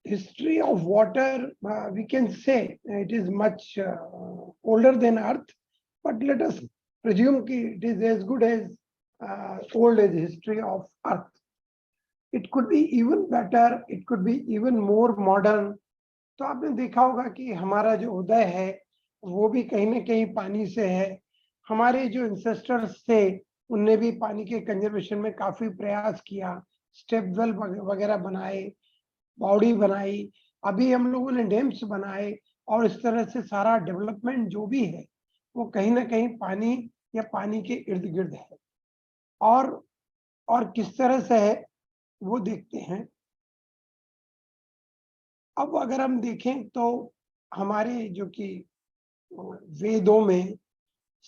history of water, we can say it is much older than Earth, but let us presume that it is as good as old as history of Earth. It could be even better, it could be even more modern. तो आपने देखा होगा कि हमारा जो उदय है वो भी कहीं ना कहीं पानी से है। हमारे जो इंसेस्टर्स थे उनने भी पानी के कंजर्वेशन में काफी प्रयास किया, स्टेप वेल वगैरह बनाए, बावड़ी बनाई, अभी हम लोगों ने डैम्स बनाए, और इस तरह से सारा डेवलपमेंट जो भी है वो कहीं ना कहीं पानी या पानी के इर्द गिर्द है। और किस तरह से है वो देखते हैं। अब अगर हम देखें तो हमारे जो कि वेदों में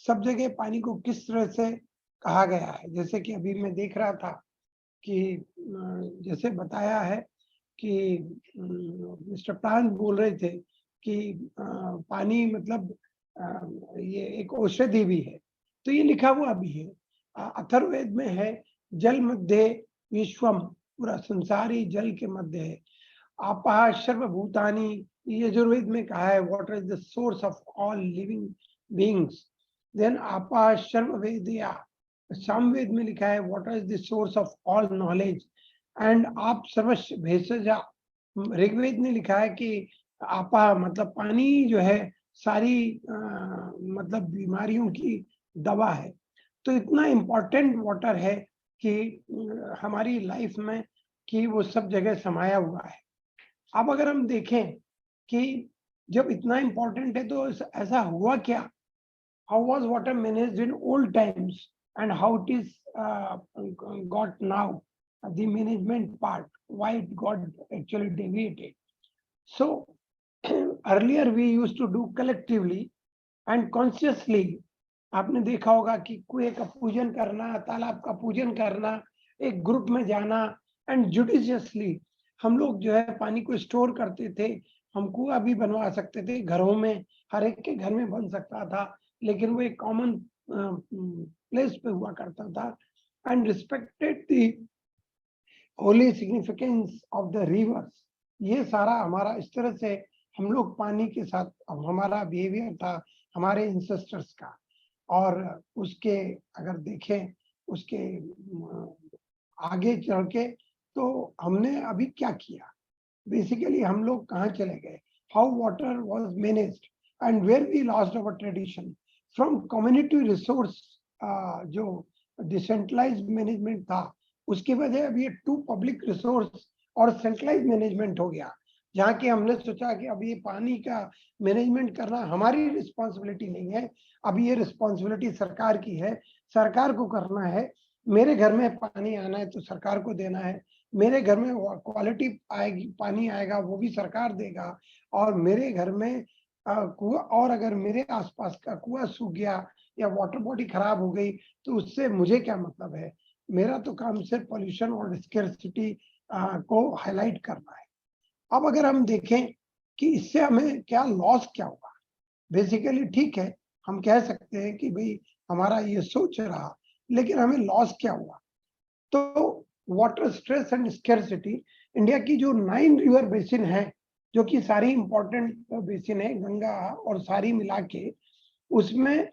सब जगह पानी को किस तरह से कहा गया है, जैसे कि अभी मैं देख रहा था कि जैसे बताया है कि मिस्टर प्लांट बोल रहे थे कि पानी मतलब ये एक औषधि भी है। तो ये लिखा हुआ भी है, अथर्ववेद में है, जल मध्य विश्वम, पूरा संसार ही जल के मध्य है। आपा सर्वभूतानि, यजुर्वेद में कहा है water is the source of all living beings. Then आपा सर्ववेदया, सामवेद में लिखा है water is the source of all knowledge. And आप सर्वस्व भेषजा, ऋग्वेद ने लिखा है कि आपा मतलब पानी जो है सारी मतलब बीमारियों की दवा है। तो इतना इम्पोर्टेंट वाटर है कि हमारी लाइफ में कि वो सब जगह समाया हुआ है। अब अगर हम देखें कि जब इतना इम्पोर्टेंट है तो ऐसा हुआ क्या, how was water managed in old times and how it is got now, the management part, why it got actually deviated. So earlier we used to do collectively and consciously। आपने देखा होगा कि कुएं का पूजन करना, तालाब का पूजन करना, एक ग्रुप में जाना, एंड जुडिशियसली हम लोग जो है पानी को स्टोर करते थे। हम कुआं भी बनवा सकते थे घरों में, हर एक के घर में बन सकता था, लेकिन वो एक कॉमन प्लेस पे हुआ करता था। And respected the Holi significance of the reverse. ये सारा हमारा इस तरह से हम लोग पानी के साथ हमारा बिहेवियर था, हमारे इंसेस्टर्स का। और उसके अगर देखें उसके आगे चल के तो हमने अभी क्या किया, बेसिकली हम लोग कहाँ चले गए, how water was managed and where we lost our tradition from community resource. जो डिसेंट्रलाइज्ड मैनेजमेंट था उसकी वजह अब ये टू पब्लिक रिसोर्स और सेंट्रलाइज मैनेजमेंट हो गया, जहाँ की हमने सोचा कि अब ये पानी का मैनेजमेंट करना हमारी रिस्पॉन्सिबिलिटी नहीं है, अब ये रिस्पॉन्सिबिलिटी सरकार की है, सरकार को करना है। मेरे घर में पानी आना है तो सरकार को देना है, मेरे घर में क्वालिटी आएगी, पानी आएगा वो भी सरकार देगा। और मेरे घर में कुआं, और अगर मेरे आसपास का कुआं सूख गया या वाटर बॉडी खराब हो गई तो उससे मुझे क्या मतलब है। मेरा तो काम सिर्फ पॉल्यूशन और स्कैर्सिटी को हाईलाइट करना है। अब अगर हम देखें कि इससे हमें क्या लॉस क्या होगा, बेसिकली ठीक है हम कह सकते हैं कि भाई हमारा ये सोच रहा, लेकिन हमें लॉस क्या हुआ। तो water stress and scarcity, India की जो 9 रिवर बेसिन है, जो कि सारी इंपॉर्टेंट बेसिन है, गंगा और सारी मिला के, उसमें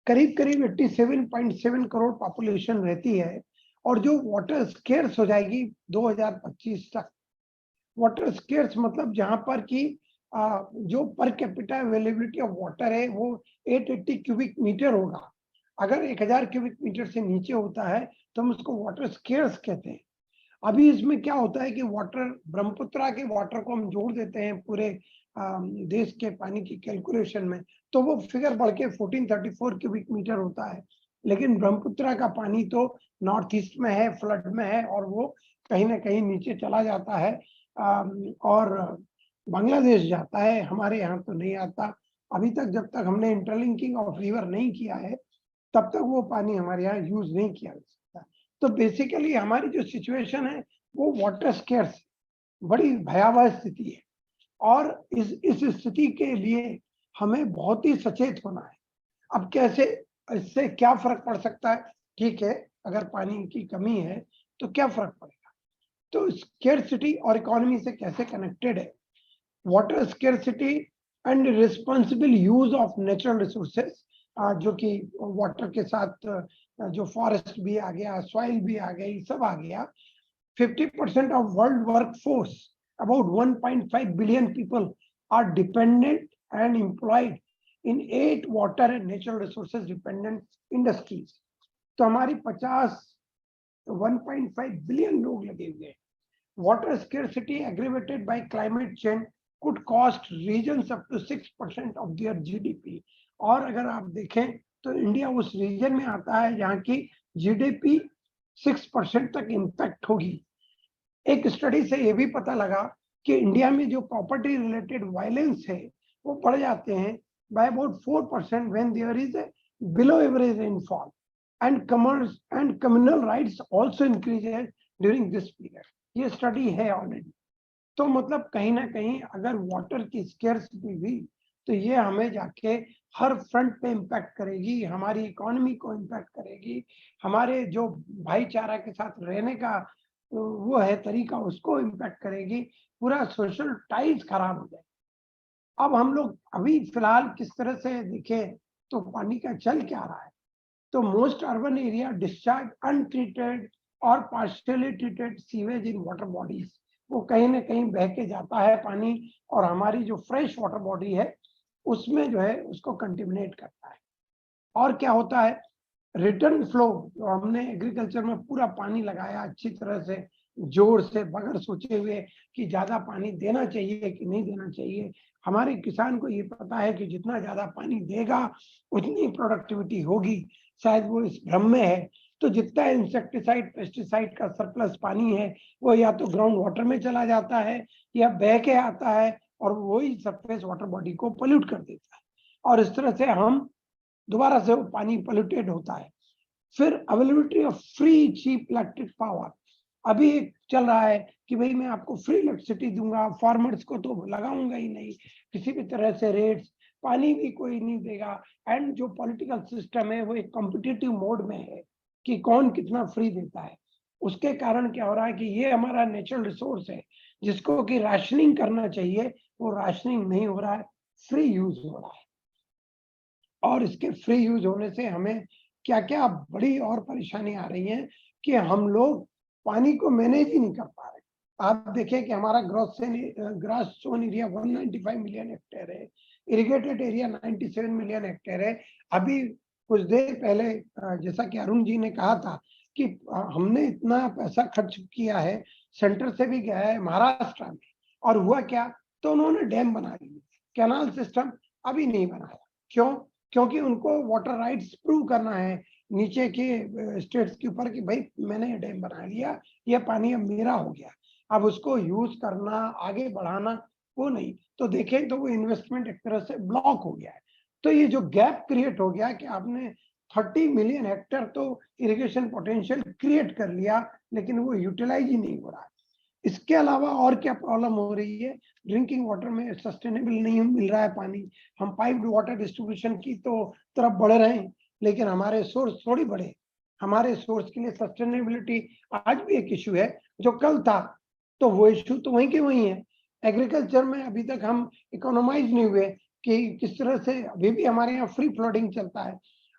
करीब करीब 87.7 करोड़ पॉपुलेशन रहती है। और जो वाटर स्केर्स हो जाएगी 2025 तक, वाटर स्केर्स मतलब जहां पर कि जो per capita availability of water है वो 880 क्यूबिक मीटर होगा। अगर 1000 क्यूबिक मीटर से नीचे होता है तो हम उसको वाटर स्केर्स कहते हैं। अभी इसमें क्या होता है कि वाटर, ब्रह्मपुत्रा के वाटर को हम जोड़ देते हैं पूरे देश के पानी की कैलकुलेशन में, तो वो फिगर बढ़ के 1434 क्यूबिक मीटर होता है। लेकिन ब्रह्मपुत्रा का पानी तो नॉर्थ ईस्ट में है, फ्लड में है, और वो कहीं ना कहीं नीचे चला जाता है और बांग्लादेश जाता है, हमारे यहाँ तो नहीं आता। अभी तक जब तक हमने इंटरलिंकिंग ऑफ रिवर नहीं किया है तब तक वो पानी हमारे यहाँ यूज नहीं किया जा सकता। तो बेसिकली हमारी जो सिचुएशन है वो वाटर स्केर्स, बड़ी भयावह स्थिति है। और इस स्थिति के लिए हमें बहुत ही सचेत होना है। अब कैसे, इससे क्या फर्क पड़ सकता है, ठीक है अगर पानी की कमी है तो क्या फर्क पड़ेगा। तो स्केर्सिटी और इकोनॉमी से कैसे कनेक्टेड है? Water scarcity and responsible use of natural resources, जो कि वाटर के साथ जो फॉरेस्ट भी आ गया, सॉइल भी आ गई, सब आ गया। 50% of world workforce, about 1.5 billion people, are dependent and employed in 8 water and natural resources dependent industries. तो हमारी 1.5 बिलियन लोग लगे हुए हैं। Water scarcity aggravated by climate change could cost regions up to 6% of their GDP. और अगर आप देखें तो इंडिया उस रीजन में आता है जहां की जीडीपी 6% तक इंपैक्ट होगी। एक स्टडी से ये भी पता लगा कि इंडिया में जो प्रॉपर्टी रिलेटेड वायलेंस है वो बढ़ जाते हैं by about 4% when there is a below average rainfall, and communal rights also increases during this period. ये स्टडी है ऑलरेडी। तो मतलब कहीं ना कहीं अगर वाटर की स्केर्सिटी हुई तो ये हमें जाके हर फ्रंट पे इम्पैक्ट करेगी, हमारी इकोनॉमी को इम्पैक्ट करेगी, हमारे जो भाईचारा के साथ रहने का वो है तरीका उसको इम्पैक्ट करेगी, पूरा सोशल टाइज खराब हो जाए। अब हम लोग अभी फिलहाल किस तरह से देखें तो पानी का चल क्या रहा है, तो most urban area discharge untreated और partially treated sewage in water bodies. वो कहीं ना कहीं बह के जाता है पानी और हमारी जो फ्रेश वाटर बॉडी है उसमें जो है उसको कंटेमिनेट करता है। और क्या होता है, रिटर्न फ्लो, जो हमने एग्रीकल्चर में पूरा पानी लगाया अच्छी तरह से जोर से बगैर सोचे हुए कि ज्यादा पानी देना चाहिए कि नहीं देना चाहिए, हमारे किसान को ये पता है कि जितना ज्यादा पानी देगा उतनी प्रोडक्टिविटी होगी, शायद वो इस भ्रम में है। तो जितना इंसेक्टिसाइड पेस्टिसाइड का सरप्लस पानी है वो या तो ग्राउंड वाटर में चला जाता है या बह के आता है और वही सरफेस वाटर बॉडी को पोल्यूट कर देता है, और इस तरह से हम दोबारा से वो पानी पोल्यूटेड होता है। फिर availability of free cheap electric power, अभी एक चल रहा है कि भाई मैं आपको फ्री इलेक्ट्रिसिटी दूंगा, फार्मर्स को तो लगाऊंगा ही नहीं किसी भी तरह से रेट्स, पानी भी कोई नहीं देगा। एंड जो पॉलिटिकल सिस्टम है वो एक कॉम्पिटिटिव मोड में है कि कौन कितना फ्री देता है। उसके कारण क्या हो रहा है कि ये हमारा नेचुरल रिसोर्स है जिसको कि राशनिंग करना चाहिए, वो राशनिंग नहीं हो रहा है, फ्री यूज हो रहा है। और इसके फ्री यूज होने से हमें क्या क्या बड़ी और परेशानी आ रही है कि हम लोग पानी को मैनेज ही नहीं कर पा रहे। आप देखिए कि हमारा grass sown area 195 million hectare है, इरिगेटेड एरिया 97 मिलियन हेक्टेयर है। अभी कुछ देर पहले जैसा कि अरुण जी ने कहा था कि हमने इतना पैसा खर्च किया है, सेंटर से भी गया है महाराष्ट्र में, और हुआ क्या, तो उन्होंने डैम बना लिए, कैनाल सिस्टम अभी नहीं बनाया। क्यों? क्योंकि उनको वाटर राइट्स प्रूव करना है नीचे के स्टेट्स के ऊपर कि भाई मैंने ये डैम बना लिया, ये पानी अब मेरा हो गया, अब उसको यूज करना आगे बढ़ाना वो नहीं। तो देखें तो वो इन्वेस्टमेंट एक तरह से ब्लॉक हो गया है। तो ये जो गैप क्रिएट हो गया कि आपने 30 मिलियन हेक्टेयर तो इरिगेशन पोटेंशियल क्रिएट कर लिया लेकिन वो यूटिलाइज ही नहीं हो रहा है। इसके अलावा और क्या प्रॉब्लम हो रही है, ड्रिंकिंग वाटर में सस्टेनेबल नहीं मिल रहा है पानी। हम पाइप्ड वाटर डिस्ट्रीब्यूशन की तो तरफ बढ़ रहे हैं लेकिन हमारे सोर्स थोड़ी बढ़े। हमारे सोर्स के लिए सस्टेनेबिलिटी आज भी एक इशू है, जो कल था तो वो इशू तो वहीं के वहीं है। एग्रीकल्चर में अभी तक हम इकोनोमाइज नहीं हुए कि किस तरह से, अभी भी हमारे यहाँ फ्री फ्लोडिंग चलता है।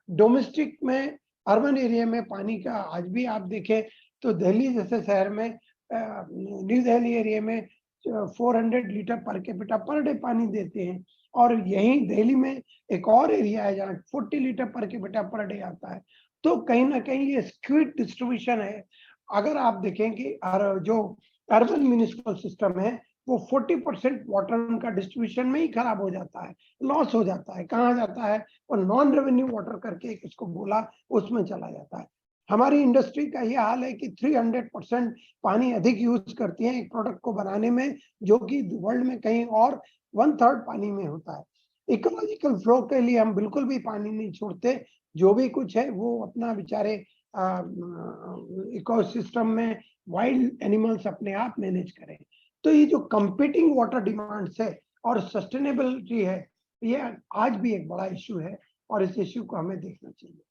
डोमेस्टिक में अर्बन एरिया में पानी का आज भी आप देखें तो दिल्ली जैसे शहर में, न्यू दिल्ली एरिया में 400 litre per capita per day पानी देते हैं, और यहीं दिल्ली में एक और एरिया है जहाँ 40 litre per capita per day आता है। तो कहीं ना कहीं ये स्क्विड डिस्ट्रीब्यूशन है। अगर आप देखें कि जो अर्बन म्यूनिसिपल सिस्टम है वो 40% वाटर का डिस्ट्रीब्यूशन में ही खराब हो जाता है, लॉस हो जाता है। कहाँ जाता है? और नॉन रेवेन्यू वाटर करके इसको बोला, उसमें चला जाता है। हमारी इंडस्ट्री का ये हाल है कि 300% पानी अधिक यूज करती है एक प्रोडक्ट को बनाने में, जो कि वर्ल्ड में कहीं और 1/3 पानी में होता है। इकोलॉजिकल फ्लो के लिए हम बिल्कुल भी पानी नहीं छोड़ते, जो भी कुछ है वो अपना बेचारे इकोसिस्टम में वाइल्ड एनिमल्स अपने आप मैनेज करें। तो ये जो कंपीटिंग वाटर डिमांड्स है और सस्टेनेबिलिटी है, ये आज भी एक बड़ा इशू है और इस इशू को हमें देखना चाहिए।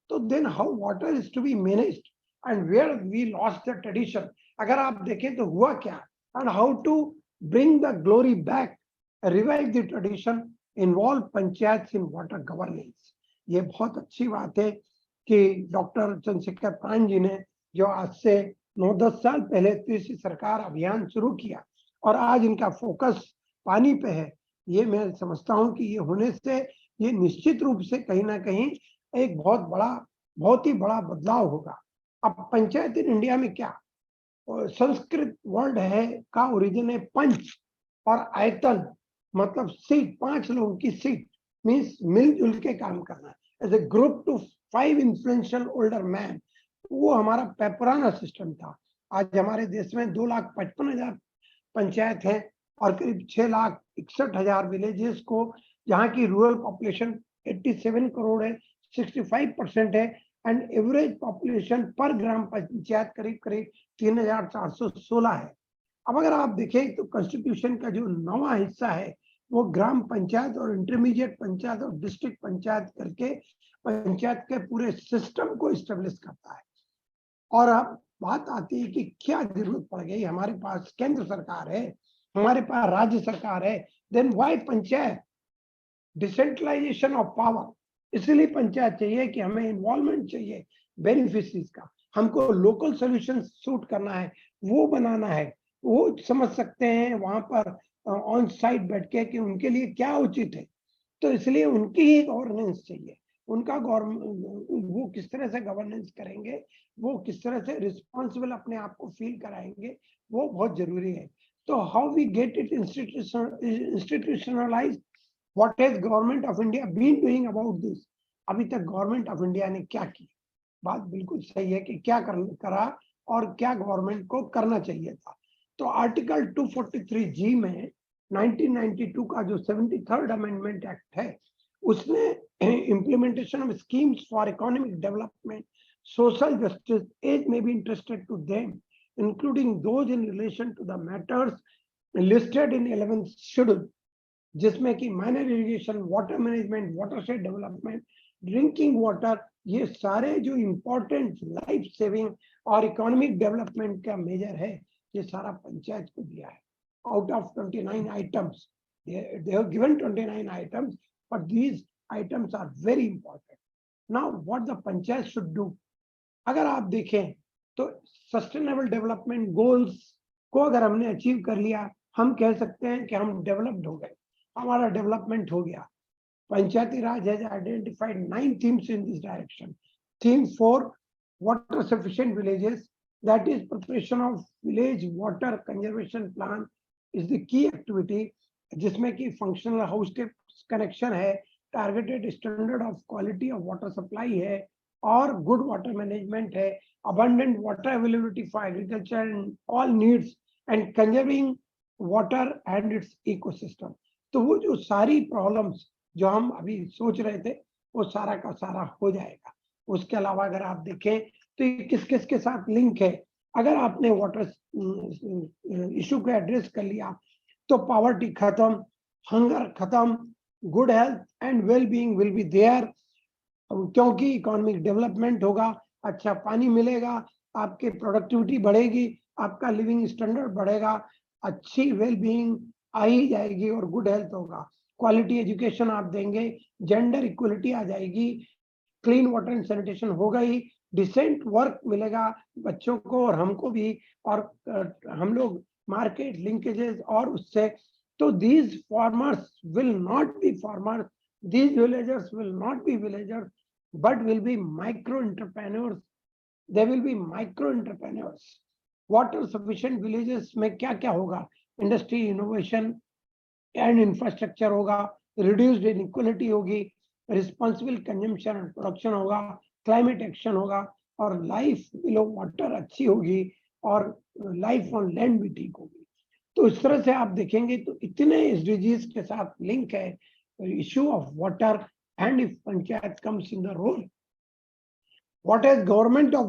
So then how water is to be managed and where we lost the tradition अगर आप देखें तो हुआ क्या, and how to bring the glory back, revive the tradition, involve panchayat in water governance. ये बहुत अच्छी बात है कि डॉक्टर चंद्रशेखर पान जी ने जो आज से 9-10 साल पहले तीसरी सरकार अभियान शुरू किया और आज इनका फोकस पानी पे है, ये मैं समझता हूं कि ये होने से ये निश्चित रूप से कहीं ना कहीं एक बहुत ही बड़ा बदलाव होगा। अब पंचायत इन इंडिया में क्या, संस्कृत वर्ड है का ओरिजिन है पंच, और आयतन मतलब सीट, 5 लोगों की सीट, मीन्स मिलजुल के काम करना, as a group to 5 influential older man. वो हमारा पेपराना सिस्टम था। आज हमारे देश में 2,55,000 पंचायत है और करीब 6,61,000 विलेजेस को, जहाँ की रूरल पॉपुलेशन 87 करोड़ है, 65% है, एंड एवरेज पॉपुलेशन पर ग्राम पंचायत करीब करीब 3,416 है। अब अगर आप देखें तो कॉन्स्टिट्यूशन का जो 9वां हिस्सा है वो ग्राम पंचायत और इंटरमीडिएट पंचायत और डिस्ट्रिक्ट पंचायत करके पंचायत के पूरे सिस्टम को इस्टेब्लिश करता है। और अब बात आती है कि क्या जरूरत पड़ गई, हमारे पास केंद्र सरकार है, हमारे पास राज्य सरकार है, then why panchayat, decentralisation of power. इसलिए पंचायत चाहिए कि हमें इन्वॉल्वमेंट चाहिए बेनिफिशरीज का, हमको लोकल सॉल्यूशन सूट करना है, वो बनाना है, वो समझ सकते हैं वहां पर ऑन साइट बैठ के कि उनके लिए क्या उचित है। तो इसलिए उनकी ही गवर्नेंस चाहिए, उनका वो किस तरह से गवर्नेंस करेंगे, वो किस तरह से रिस्पॉन्सिबल अपने आप को फील कराएंगे, वो बहुत जरूरी है। तो how we get it institutionalise, what has government of India been doing about this. अभी तक गवर्नमेंट ऑफ इंडिया ने क्या किया, बात बिल्कुल सही है कि क्या करा और क्या गवर्नमेंट को करना चाहिए था। तो आर्टिकल 243G में 1992 का जो 73rd अमेंडमेंट एक्ट है, उसने implementation of schemes for economic development, social justice, age may be interested to them, including those in relation to the matters listed in 11th schedule, जिसमें कि minor irrigation, water management, watershed development, drinking water, ये सारे जो important life saving और economic development का major है, ये सारा पंचायत को दिया है। Out of 29 items, they have given 29 items, but these items are very important. Now what the panchayat should do, अगर आप देखें तो सस्टेनेबल डेवलपमेंट गोल्स को अगर हमने अचीव कर लिया, हम कह सकते हैं कि हम डेवलप्ड हो गए, हमारा डेवलपमेंट हो गया। पंचायती राज has identified 9 themes in this direction. Theme 4, water sufficient villages, that is preparation of village water conservation plan is the key activity, जिसमें कि फंक्शनल हाउस के कनेक्शन है, targeted standard of quality of water supply है, और good water management है, abundant water availability for agriculture and all needs, and conserving water and its ecosystem. तो वो जो सारी प्रॉब्लम्स जो हम अभी सोच रहे थे वो सारा का सारा हो जाएगा। उसके अलावा अगर आप देखें तो ये किस किस के साथ लिंक है, अगर आपने वाटर इशू को एड्रेस कर लिया तो पॉवर्टी खत्म, हंगर खत्म, good health and well being will be there, क्योंकि इकोनॉमिक डेवलपमेंट होगा, अच्छा पानी मिलेगा, आपके प्रोडक्टिविटी बढ़ेगी, आपका लिविंग स्टैंडर्ड बढ़ेगा, अच्छी वेल बीइंग आ ही जाएगी और गुड हेल्थ होगा, क्वालिटी एजुकेशन आप देंगे, जेंडर इक्वलिटी आ जाएगी, क्लीन वाटर एंड सैनिटेशन होगा ही, डिसेंट वर्क मिलेगा बच्चों को और हमको भी, और हम लोग मार्केट लिंकेजेस, और उससे तो these farmers will not be farmers, these villagers will not be villagers, but will be micro entrepreneurs, they will be micro entrepreneurs. Water sufficient villages में क्या क्या होगा, इंडस्ट्री, इनोवेशन एंड इंफ्रास्ट्रक्चर होगा, reduced inequality होगी, responsible consumption and production होगा, climate action होगा, और life below water अच्छी होगी, और लाइफ ऑन लैंड भी ठीक होगी। तो इस तरह से आप देखेंगे तो इतने एसडीजीज के साथ लिंक है issue of water, and if panchayat comes in the role, what has government of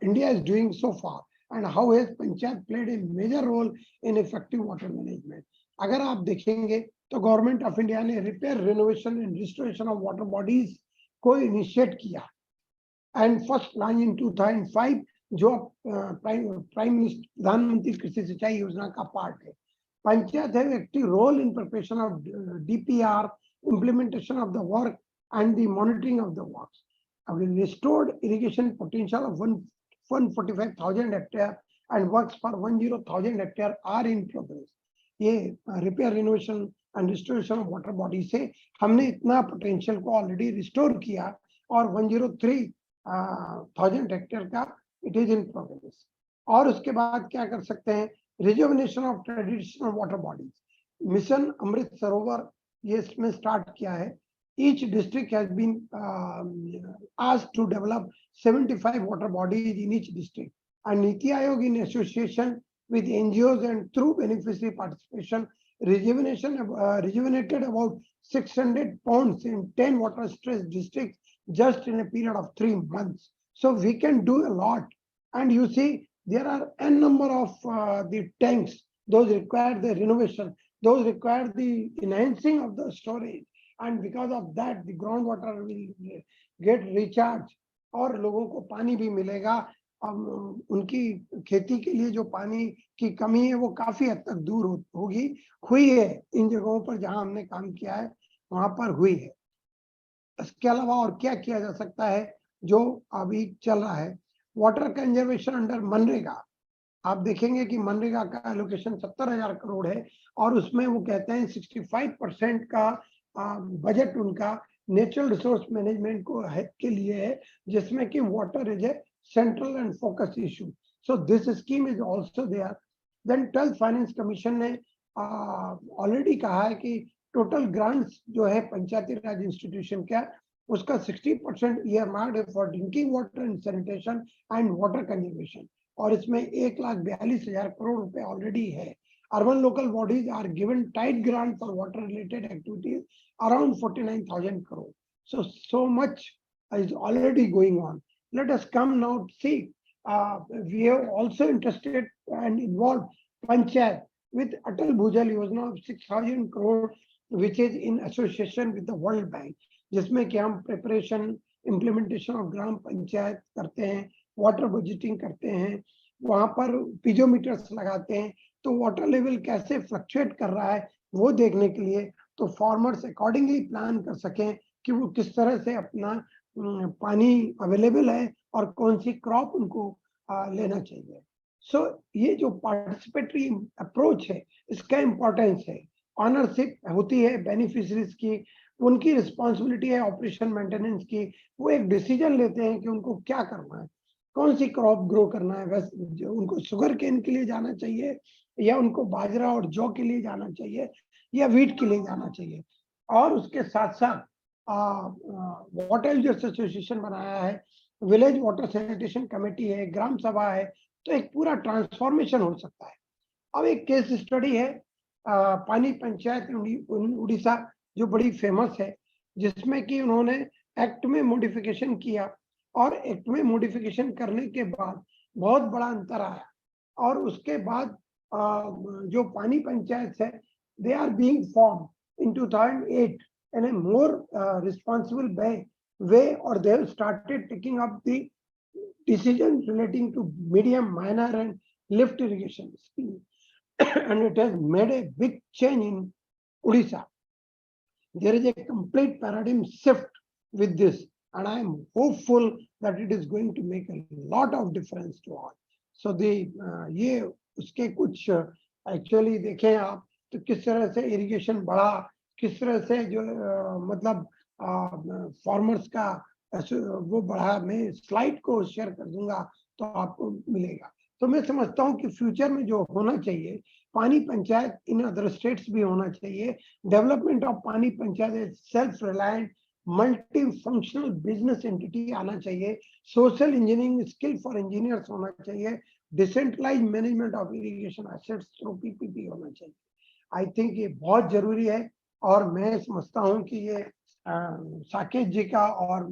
India is doing so far, and how has panchayat played a major role in effective water management. अगर आप देखेंगे तो government of India ने repair, renovation and restoration of water bodies को initiate किया, and first launched in 2005 जो prime minister प्रधानमंत्री कृषि सिंचाई योजना का पार्ट है। Panchayat have active role in preparation of DPR, implementation of the work and the monitoring of the works. Restored irrigation potential of 145,000 hectare and works for 10,000 hectare are in progress. ये repair renovation and restoration of water body से हमने इतना potential को already restore किया और 103,000 hectare का it is in progress. और उसके बाद क्या कर सकते हैं, rejuvenation of traditional water bodies, mission Amrit Sarovar ये इसमें स्टार्ट किया है। Each district has been asked to develop 75 water bodies in each district and NITI Aayog in association with NGOs and through beneficiary participation rejuvenated about 600 ponds in 10 water stressed districts just in a period of 3 months. So we can do a lot, and you see there are n number of the tanks, those require the renovation, those require the enhancing of the storage, and because of that the groundwater will get recharged और लोगों को पानी भी मिलेगा। उनकी खेती के लिए जो पानी की कमी है वो काफी हद तक दूर होगी, हुई है इन जगहों पर जहां हमने काम किया है वहां पर हुई है। इसके अलावा और क्या किया जा सकता है जो अभी चल रहा है, वाटर कंजर्वेशन अंडर मनरेगा। आप देखेंगे कि मनरेगा का एलोकेशन 70,000 करोड़ है और उसमें वो कहते हैं 65% का बजट उनका नेचुरल रिसोर्स मैनेजमेंट को के लिए है, जिसमें कि water is a central and focus issue. So this scheme is also there. Then 12th Finance Commission ने already कहा है कि total grants जो है पंचायती राज इंस्टीट्यूशन का उसका 60% earmarked है for drinking water and sanitation and water conservation, और इसमें 1,42,000 करोड़ रुपए ऑलरेडी है। Urban local bodies are given tight grant for water related activities around 49,000 crore. So much is already going on. Let us come now to see. We have also interested and involved Panchayat with Atal Bhujal Yojana of 6,000 crore, which is in association with the World Bank, जिसमें कि हम preparation, implementation of ग्राम पंचायत करते हैं, water budgeting करते हैं, वहाँ पर पिजोमीटर्स लगाते हैं, तो वाटर लेवल कैसे फ्लक्चुएट कर रहा है वो देखने के लिए, तो फार्मर्स अकॉर्डिंगली प्लान कर सकें कि वो किस तरह से अपना पानी अवेलेबल है और कौन सी क्रॉप उनको लेना चाहिए। सो ये जो पार्टिसिपेटरी अप्रोच है इसका इम्पोर्टेंस है। ऑनरशिप होती है बेनिफिशरीज की, उनकी रिस्पॉन्सिबिलिटी है ऑपरेशन मेंटेनेंस की, वो एक डिसीजन लेते हैं कि उनको क्या करना है, कौन सी क्रॉप ग्रो करना है, वैसे उनको शुगर केन के लिए जाना चाहिए या उनको बाजरा और जौ के लिए जाना चाहिए या वीट के लिए जाना चाहिए। और उसके साथ साथ वाटर यूजर्स एसोसिएशन बनाया है, विलेज वाटर सैनिटेशन कमेटी है, ग्राम सभा है, तो एक पूरा ट्रांसफॉर्मेशन हो सकता है। अब एक केस स्टडी है पानी पंचायत उड़ीसा जो बड़ी फेमस है, जिसमें कि उन्होंने एक्ट में मॉडिफिकेशन किया और एक्ट में मॉडिफिकेशन करने के बाद बहुत बड़ा अंतर आया, और उसके बाद जो पानी पंचायत है they are being form in 2008 in a more responsible way, or they have started taking up the decisions relating to medium, minor and lift irrigation scheme. And it has made a big change in Odisha. There is a complete paradigm shift with this, and I am hopeful that it is going to make a lot of difference to all. So ये उसके कुछ actually देखें आप तो किस तरह से irrigation बढ़ा, किस तरह से जो मतलब फार्मर्स का वो बढ़ा। मैं स्लाइड को शेयर कर दूंगा तो आपको मिलेगा। तो मैं समझता हूं कि फ्यूचर में जो होना चाहिए, पानी पंचायत इन अदर स्टेट्स भी होना चाहिए। Development of Pani Panchayat self reliant multi functional business entity आना चाहिए। Social engineering skill for engineers होना चाहिए। Decentralise management of irrigation assets through PPP होना चाहिए। आई थिंक ये बहुत जरूरी है, और मैं समझता हूं कि ये साकेत जी का और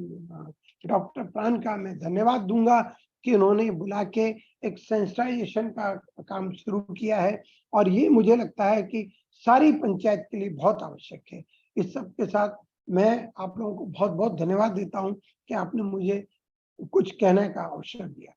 डॉक्टर प्राण का मैं धन्यवाद दूंगा कि उन्होंने बुला के एक सेंसिटाइजेशन का काम शुरू किया है, और ये मुझे लगता है कि सारी पंचायत के लिए बहुत आवश्यक है। इस सब के साथ मैं आप लोगों को बहुत बहुत धन्यवाद देता हूं कि आपने मुझे कुछ कहने का अवसर दिया।